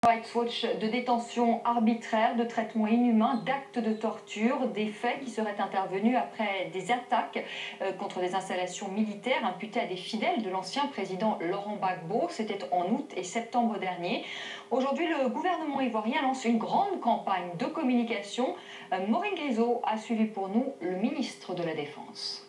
Rights Watch de détention arbitraire, de traitements inhumains, d'actes de torture, des faits qui seraient intervenus après des attaques contre des installations militaires imputées à des fidèles de l'ancien président Laurent Gbagbo. C'était en août et septembre dernier. Aujourd'hui, le gouvernement ivoirien lance une grande campagne de communication. Maureen Griso a suivi pour nous le ministre de la Défense.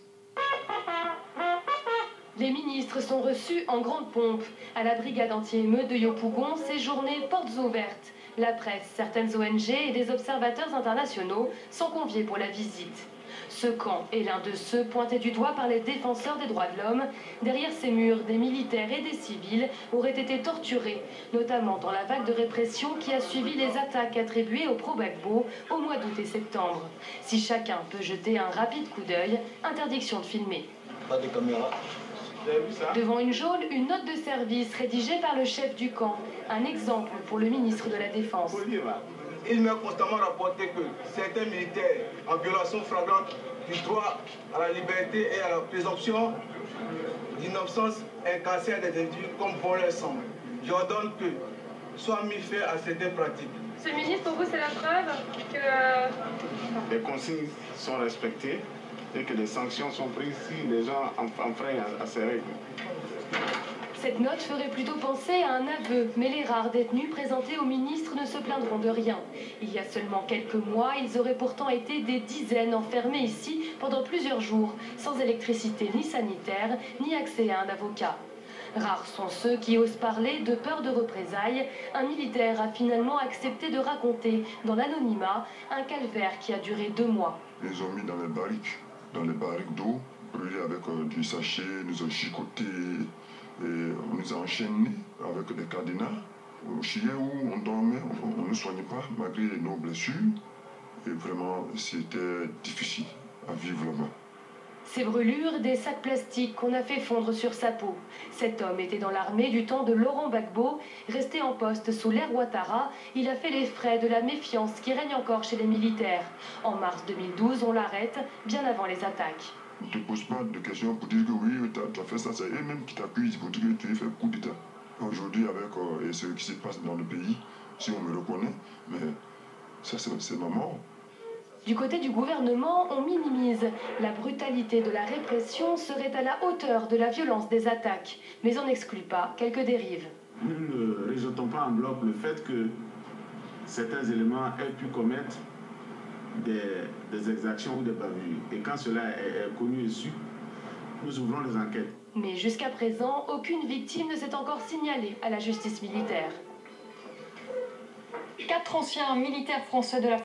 Les ministres sont reçus en grande pompe. À la brigade anti-émeute de Yopougon, séjournée portes ouvertes. La presse, certaines ONG et des observateurs internationaux sont conviés pour la visite. Ce camp est l'un de ceux pointés du doigt par les défenseurs des droits de l'homme. Derrière ces murs, des militaires et des civils auraient été torturés, notamment dans la vague de répression qui a suivi les attaques attribuées au pro-Gbagbo au mois d'août et septembre. Si chacun peut jeter un rapide coup d'œil, interdiction de filmer. Pas de caméra. Devant une geôle, une note de service rédigée par le chef du camp. Un exemple pour le ministre de la Défense. Il m'a constamment rapporté que certains militaires, en violation flagrante du droit à la liberté et à la présomption d'innocence, incarcèrent des individus comme voleurs semblent. J'ordonne que soit mis fin à certaines pratiques. Monsieur le ministre, pour vous, c'est la preuve que... Les consignes sont respectées et que les sanctions sont prises si les gens enfreignent à ces règles. Cette note ferait plutôt penser à un aveu, mais les rares détenus présentés au ministre ne se plaindront de rien. Il y a seulement quelques mois, ils auraient pourtant été des dizaines enfermés ici pendant plusieurs jours, sans électricité ni sanitaire, ni accès à un avocat. Rares sont ceux qui osent parler de peur de représailles. Un militaire a finalement accepté de raconter, dans l'anonymat, un calvaire qui a duré 2 mois. Ils nous ont mis dans les barriques d'eau, brûlés avec du sachet, nous ont chicotés, et on nous a enchaînés avec des cadenas. On chiait où on dormait, on ne soignait pas malgré nos blessures. Et vraiment, c'était difficile à vivre là-bas. Ces brûlures, des sacs plastiques qu'on a fait fondre sur sa peau. Cet homme était dans l'armée du temps de Laurent Gbagbo. Resté en poste sous l'ère Ouattara, il a fait les frais de la méfiance qui règne encore chez les militaires. En mars 2012, on l'arrête, bien avant les attaques. On ne te pose pas de questions pour dire que oui, tu as fait ça, c'est eux-mêmes qui t'accusent pour dire que tu as fait coup d'État. Aujourd'hui, avec ce qui se passe dans le pays, si on me reconnaît, mais ça c'est ma mort. Du côté du gouvernement, on minimise. La brutalité de la répression serait à la hauteur de la violence des attaques. Mais on n'exclut pas quelques dérives. Nous ne rejetons pas en bloc le fait que certains éléments aient pu commettre des exactions ou des bavures. Et quand cela est connu et su, nous ouvrons les enquêtes. Mais jusqu'à présent, aucune victime ne s'est encore signalée à la justice militaire. 4 anciens militaires français de la